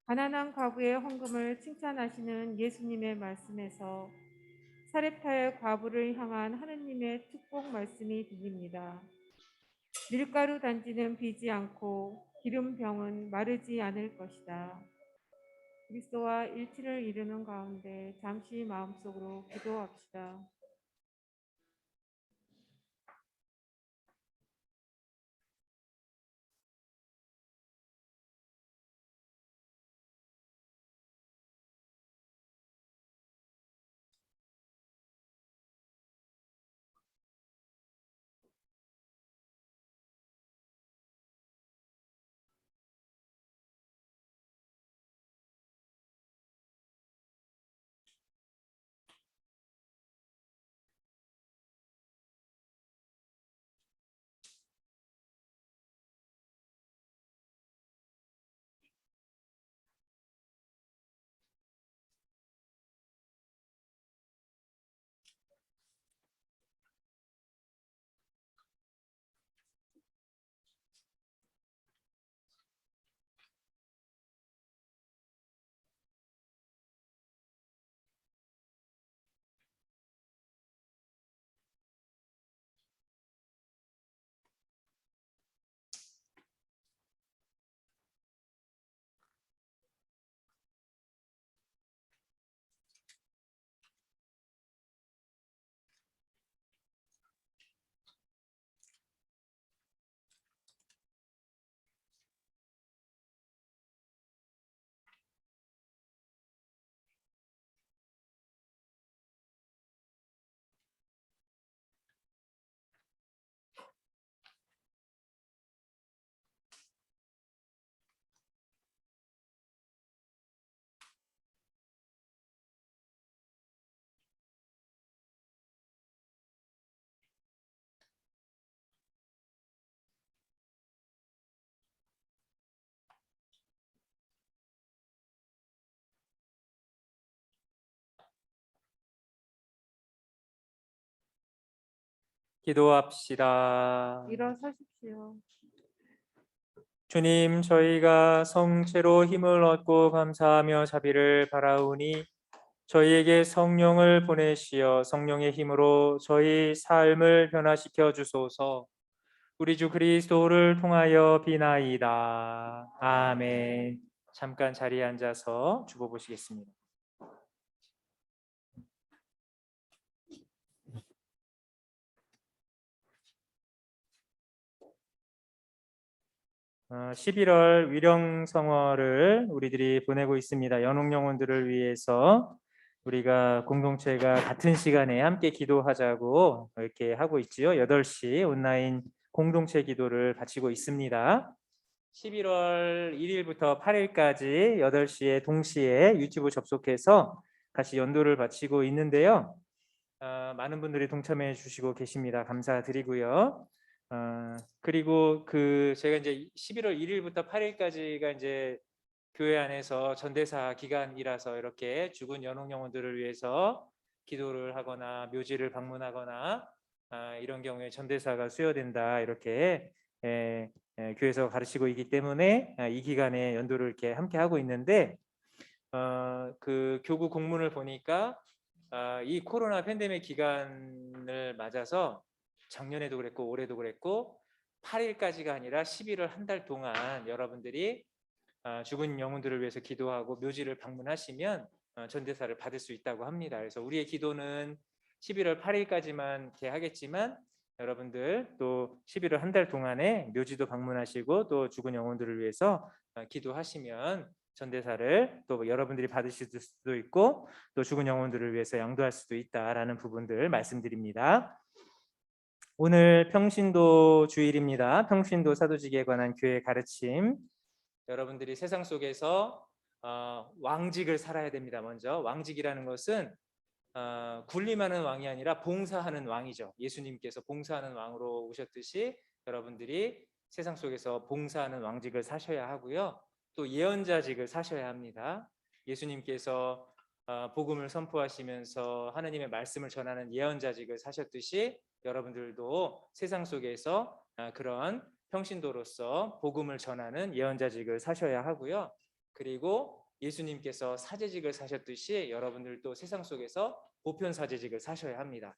가난한 과부의 헌금을 칭찬하시는 예수님의 말씀에서 사렙타의 과부를 향한 하느님의 축복 말씀이 들립니다. 밀가루 단지는 비지 않고 기름병은 마르지 않을 것이다. 그리스도와 일치를 이루는 가운데 잠시 마음속으로 기도합시다. 기도합시다. 일어서십시오. 주님, 저희가 성체로 힘을 얻고 감사하며 자비를 바라오니 저희에게 성령을 보내시어 성령의 힘으로 저희 삶을 변화시켜 주소서. 우리 주 그리스도를 통하여 비나이다. 아멘. 잠깐 자리에 앉아서 주보 보시겠습니다. 어, 11월 위령성어를 우리들이 보내고 있습니다. 연옥 영혼들을 위해서 우리가 공동체가 같은 시간에 함께 기도하자고 이렇게 하고 있지요. 8시 온라인 공동체 기도를 바치고 있습니다. 11월 1일부터 8일까지 8시에 동시에 유튜브 접속해서 같이 연도를 바치고 있는데요. 많은 분들이 동참해 주시고 계십니다. 감사드리고요. 그리고 제가 이제 11월 1일부터 8일까지가 이제 교회 안에서 전대사 기간이라서 이렇게 죽은 연옥 영혼들을 위해서 기도를 하거나 묘지를 방문하거나 이런 경우에 전대사가 수여된다 이렇게 교회에서 가르치고 있기 때문에 이 기간에 연도를 이렇게 함께 하고 있는데 그 교구 공문을 보니까 이 코로나 팬데믹 기간을 맞아서 작년에도 그랬고 올해도 그랬고 8일까지가 아니라 11월 한 달 동안 여러분들이 죽은 영혼들을 위해서 기도하고 묘지를 방문하시면 전대사를 받을 수 있다고 합니다. 그래서 우리의 기도는 11월 8일까지만 이렇게 하겠지만 여러분들 또 11월 한 달 동안에 묘지도 방문하시고 또 죽은 영혼들을 위해서 기도하시면 전대사를 또 여러분들이 받으실 수도 있고 또 죽은 영혼들을 위해서 양도할 수도 있다라는 부분들 말씀드립니다. 오늘 평신도 주일입니다. 평신도 사도직에 관한 교회 가르침. 여러분들이 세상 속에서 왕직을 살아야 됩니다. 먼저 왕직이라는 것은 군림하는 왕이 아니라 봉사하는 왕이죠. 예수님께서 봉사하는 왕으로 오셨듯이 여러분들이 세상 속에서 봉사하는 왕직을 사셔야 하고요. 또 예언자직을 사셔야 합니다. 예수님께서 복음을 선포하시면서 하나님의 말씀을 전하는 예언자직을 사셨듯이 여러분들도 세상 속에서 그런 평신도로서 복음을 전하는 예언자직을 사셔야 하고요. 그리고 예수님께서 사제직을 사셨듯이 여러분들도 세상 속에서 보편사제직을 사셔야 합니다.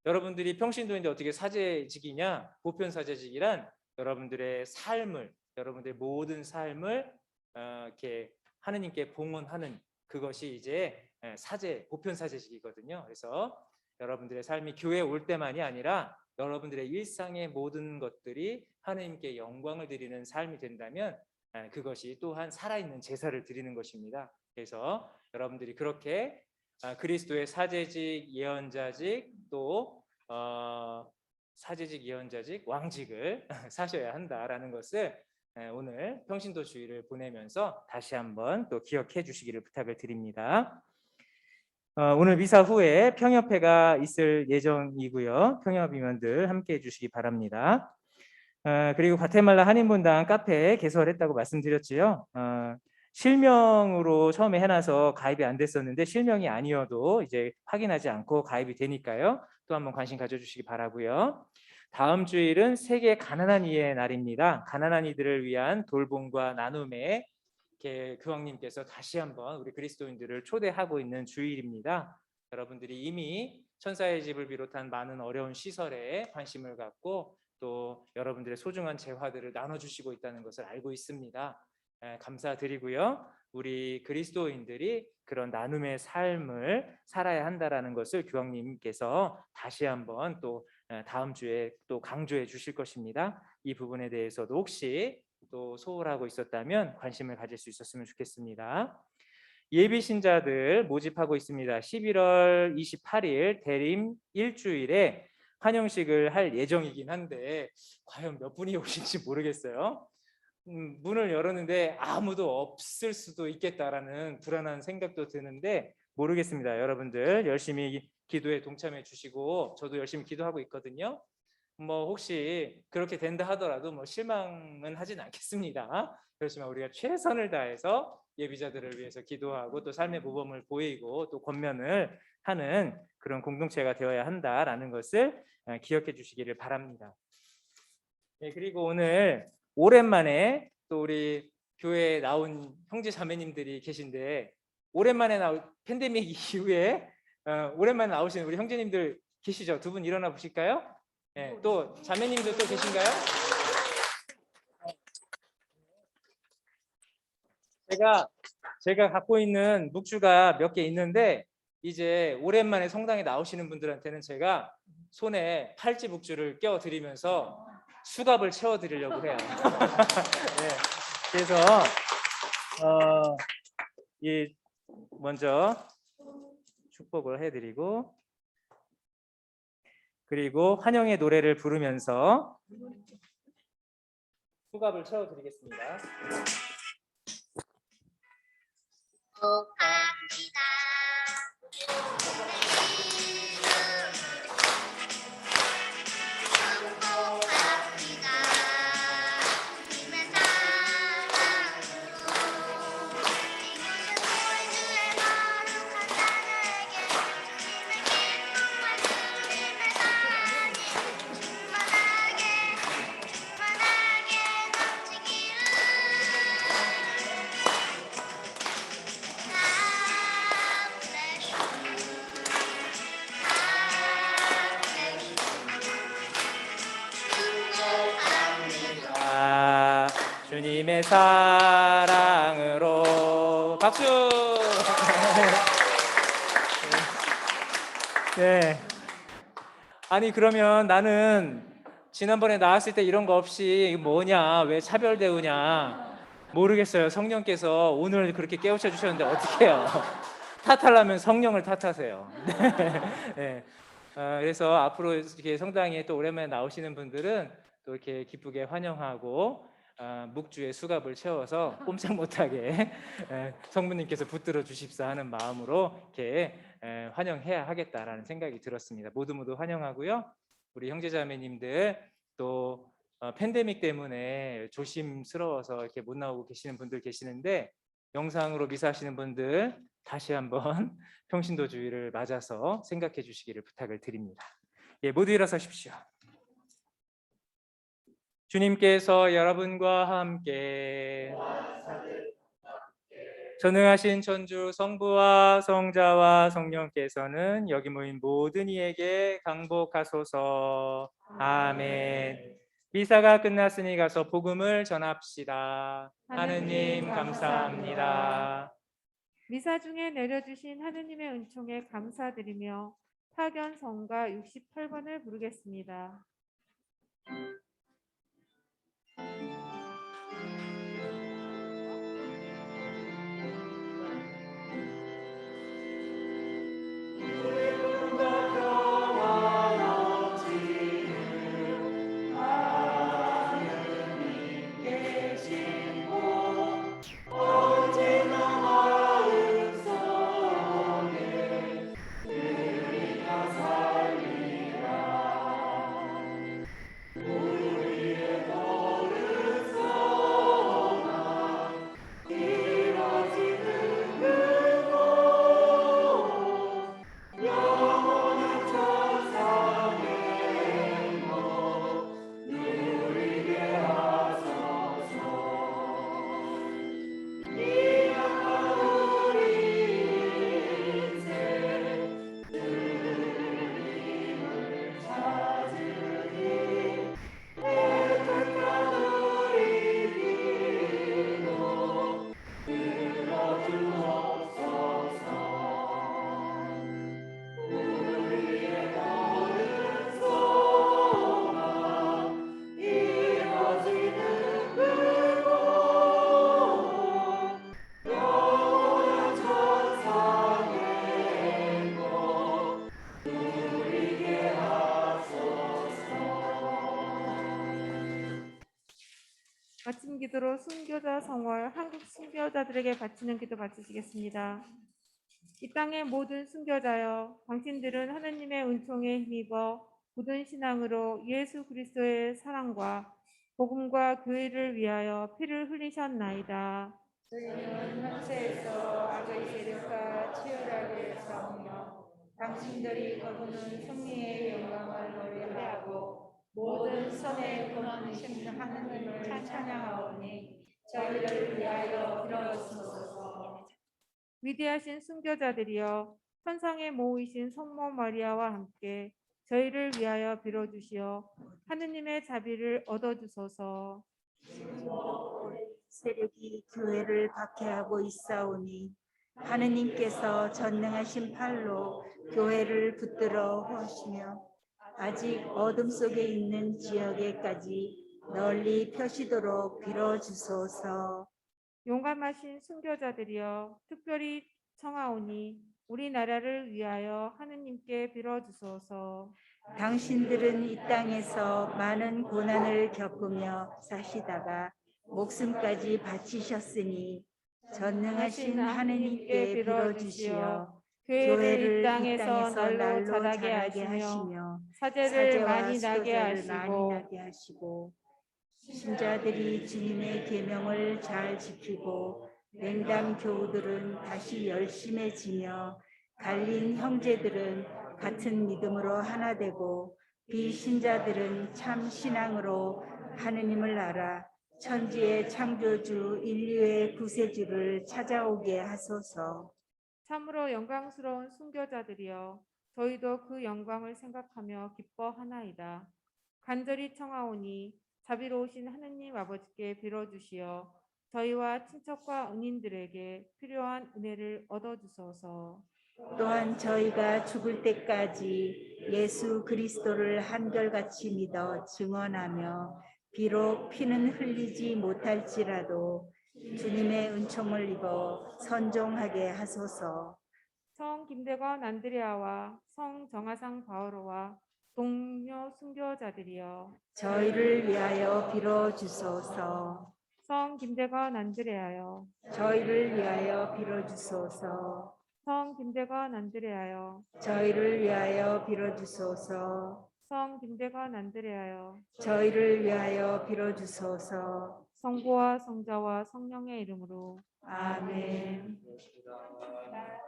여러분들이 평신도인데 어떻게 사제직이냐? 보편사제직이란 여러분들의 삶을, 여러분들의 모든 삶을 이렇게 하느님께 봉헌하는 그것이 이제 보편사제직이거든요. 그래서 여러분들의 삶이 교회에 올 때만이 아니라 여러분들의 일상의 모든 것들이 하느님께 영광을 드리는 삶이 된다면 그것이 또한 살아있는 제사를 드리는 것입니다. 그래서 여러분들이 그렇게 그리스도의 사제직, 예언자직, 또 사제직, 예언자직, 왕직을 사셔야 한다라는 것을 오늘 평신도 주일을 보내면서 다시 한번 또 기억해 주시기를 부탁을 드립니다. 오늘 미사 후에 평협회가 있을 예정이고요. 평협위원들 함께 해주시기 바랍니다. 그리고 과테말라 한인분당 카페 개설했다고 말씀드렸지요. 실명으로 처음에 해놔서 가입이 안 됐었는데 실명이 아니어도 이제 확인하지 않고 가입이 되니까요. 또 한번 관심 가져주시기 바라고요. 다음 주일은 세계 가난한 이의 날입니다. 가난한 이들을 위한 돌봄과 나눔에 교황님께서 다시 한번 우리 그리스도인들을 초대하고 있는 주일입니다. 여러분들이 이미 천사의 집을 비롯한 많은 어려운 시설에 관심을 갖고 또 여러분들의 소중한 재화들을 나눠주시고 있다는 것을 알고 있습니다. 감사드리고요. 우리 그리스도인들이 그런 나눔의 삶을 살아야 한다라는 것을 교황님께서 다시 한번 또 다음 주에 또 강조해 주실 것입니다. 이 부분에 대해서도 혹시 또 소홀하고 있었다면 관심을 가질 수 있었으면 좋겠습니다. 예비 신자들 모집하고 있습니다. 11월 28일 대림 일주일에 환영식을 할 예정이긴 한데 과연 몇 분이 오실지 모르겠어요. 문을 열었는데 아무도 없을 수도 있겠다라는 불안한 생각도 드는데 모르겠습니다. 여러분들 열심히 기도에 동참해 주시고 저도 열심히 기도하고 있거든요. 뭐 혹시 그렇게 된다 하더라도 뭐 실망은 하진 않겠습니다. 그렇지만 우리가 최선을 다해서 예비자들을 위해서 기도하고 또 삶의 모범을 보이고 또 권면을 하는 그런 공동체가 되어야 한다라는 것을 기억해 주시기를 바랍니다. 네, 그리고 오늘 오랜만에 또 우리 교회에 나온 형제 자매님들이 계신데 오랜만에 나올 팬데믹 이후에 오랜만에 나오신 우리 형제님들 계시죠? 두 분 일어나 보실까요? 네, 또 자매님들 또 계신가요? 제가 갖고 있는 묵주가 몇 개 있는데 이제 오랜만에 성당에 나오시는 분들한테는 제가 손에 팔찌 묵주를 껴 드리면서 수갑을 채워 드리려고 해요. 네, 그래서 먼저 축복을 해드리고 그리고 환영의 노래를 부르면서 수갑을 채워 드리겠습니다. 주님의 사랑으로 박수. 네. 아니 그러면 나는 지난번에 나왔을 때 이런 거 없이 뭐냐 왜 차별 대우냐 모르겠어요. 성령께서 오늘 그렇게 깨우쳐 주셨는데 어떡해요. 탓하려면 성령을 탓하세요. 네. 그래서 앞으로 이렇게 성당에 또 오랜만에 나오시는 분들은 또 이렇게 기쁘게 환영하고 묵주의 수갑을 채워서 꼼짝 못하게 성부님께서 붙들어 주십사 하는 마음으로 이렇게 환영해야 하겠다라는 생각이 들었습니다. 모두 환영하고요. 우리 형제자매님들 또 팬데믹 때문에 조심스러워서 이렇게 못 나오고 계시는 분들 계시는데 영상으로 미사하시는 분들 다시 한번 평신도주의를 맞아서 생각해 주시기를 부탁을 드립니다. 예, 모두 일어서십시오. 주님께서 여러분과 함께 전능하신 천주 성부와 성자와 성령께서는 여기 모인 모든 이에게 강복하소서. 아멘. 미사가 끝났으니 가서 복음을 전합시다. 하느님 감사합니다. 미사 중에 내려주신 하느님의 은총에 감사드리며 파견 성가 68번을 부르겠습니다. 마침 기도로 순교자 성월 한국 순교자들에게 바치는 기도 바치시겠습니다. 이 땅의 모든 순교자여, 당신들은 하느님의 은총에 힘입어 굳은 신앙으로 예수 그리스도의 사랑과 복음과 교회를 위하여 피를 흘리셨나이다. 저희는 현세에서 악의 세력과 치열하게 싸우며 당신들이 거두는 승리의 영광을 노래하고 모든 선의 근원이신 하느님을 찬양하오니 저희를 위하여 빌어주소서. 위대하신 순교자들이여, 천상의 모이신 성모 마리아와 함께 저희를 위하여 빌어주시어 하느님의 자비를 얻어주소서. 세력이 교회를 박해하고 있사오니 하느님께서 전능하신 팔로 교회를 붙들어 하시며 아직 어둠 속에 있는 지역에까지 널리 펴시도록 빌어주소서. 용감하신 순교자들이여, 특별히 청하오니 우리나라를 위하여 하느님께 빌어주소서. 당신들은 이 땅에서 많은 고난을 겪으며 사시다가 목숨까지 바치셨으니 전능하신 하느님께 빌어주시어 교회를 이 땅에서 날로 자라게 하시며 사제를 많이 나게 하시고 신자들이 주님의 계명을 잘 지키고 냉담 교우들은 다시 열심해지며 갈린 형제들은 같은 믿음으로 하나 되고 비신자들은 참 신앙으로 하느님을 알아 천지의 창조주 인류의 구세주를 찾아오게 하소서. 참으로 영광스러운 순교자들이여, 저희도 그 영광을 생각하며 기뻐하나이다. 간절히 청하오니 자비로우신 하느님 아버지께 빌어주시어 저희와 친척과 은인들에게 필요한 은혜를 얻어주소서. 또한 저희가 죽을 때까지 예수 그리스도를 한결같이 믿어 증언하며 비록 피는 흘리지 못할지라도 주님의 은총을 입어 선종하게 하소서. 성 김대건 안드레아와 성 정하상 바오로와 동료 순교자들이여 저희를 위하여 빌어 주소서. 성 김대건 안드레아여 저희를 위하여 빌어 주소서. 성 김대건 안드레아여 저희를 위하여 빌어 주소서. 성 김대건 안드레아여 저희를 위하여 빌어 주소서. 성부와 성자와 성령의 이름으로 아멘. 기도합니다.